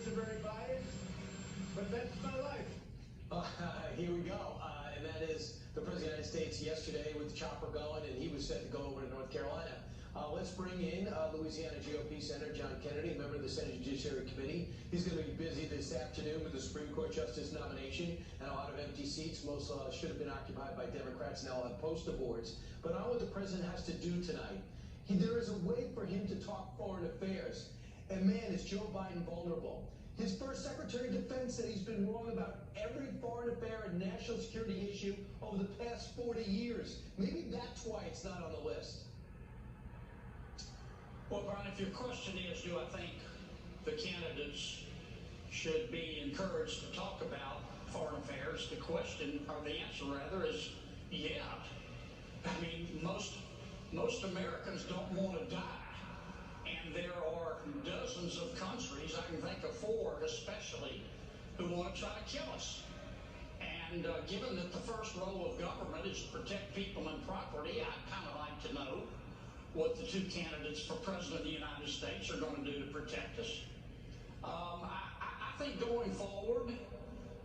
are very biased, but that's my life. Here we go. And that is the President of the United States yesterday with the chopper going, and he was set to go over to North Carolina. Let's bring in Louisiana GOP Senator John Kennedy, member of the Senate Judiciary Committee. He's going to be busy this afternoon with the Supreme Court Justice nomination and a lot of empty seats. Most should have been occupied by Democrats, now have poster boards. But on what the president has to do tonight, there is a way for him to talk foreign affairs. And man, is Joe Biden vulnerable. His first Secretary of Defense said he's been wrong about every foreign affair and national security issue over the past 40 years. Maybe that's why it's not on the list. Well, Brian, if your question is, do I think the candidates should be encouraged to talk about foreign affairs, the question, or the answer rather, is yeah. I mean, most Americans don't want to die. And there are dozens of countries, I can think of 4 especially, who want to try to kill us. And given that the first role of government is to protect people and property, I'd kind of like to know what the 2 candidates for President of the United States are going to do to protect us. I think going forward,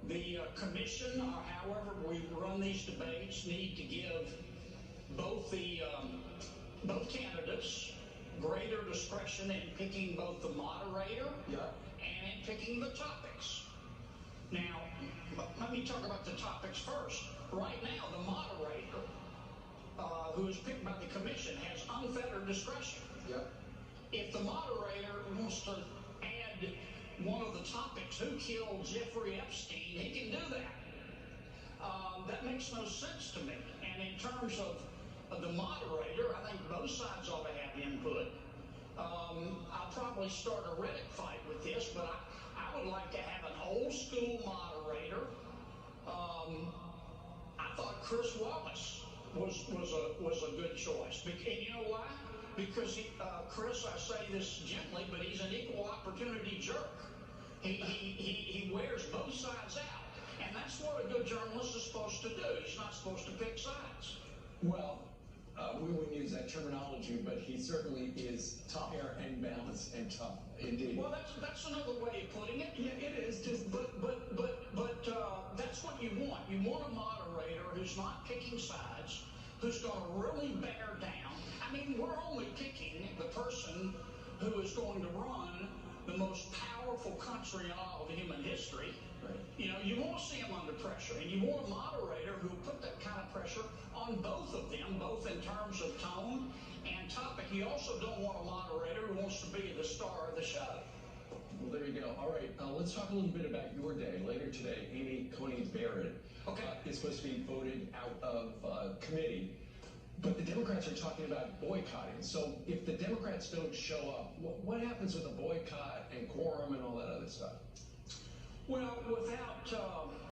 the commission, or however we run these debates, need to give both candidates greater discretion in picking both the moderator and in picking the topics. Now, let me talk about the topics first. Right now, the moderator, who is picked by the commission, has unfettered discretion. If the moderator wants to add one of the topics, who killed Jeffrey Epstein, he can do that. That makes no sense to me. And in terms of the moderator, I think both sides ought to have input. I'll probably start a Reddit fight with this, but I would like to have an old school moderator. I thought Chris Wallace was a good choice. And you know why? Because Chris, I say this gently, but he's an equal opportunity jerk. He wears both sides out. And that's what a good journalist is supposed to do. He's not supposed to pick sides. Well, we wouldn't use that terminology, but he certainly is tough, fair and balanced and tough, indeed. Well, that's another way of putting it. Yeah, it is. But that's what you want. You want a moderator who's not picking sides, who's going to really bear down. I mean, we're only picking the person who is going to run the most powerful country in all of human history. Right. You know, you want to see them under pressure, and you want a moderator who will put that kind of pressure on both of them, both in terms of tone and topic. You also don't want a moderator who wants to be the star of the show. Well, there you go. All right, let's talk a little bit about your day. Later today, Amy Coney Barrett is supposed to be voted out of committee, but the Democrats are talking about boycotting. So if the Democrats don't show up, what happens with a boycott and quorum and all that other stuff? Well, without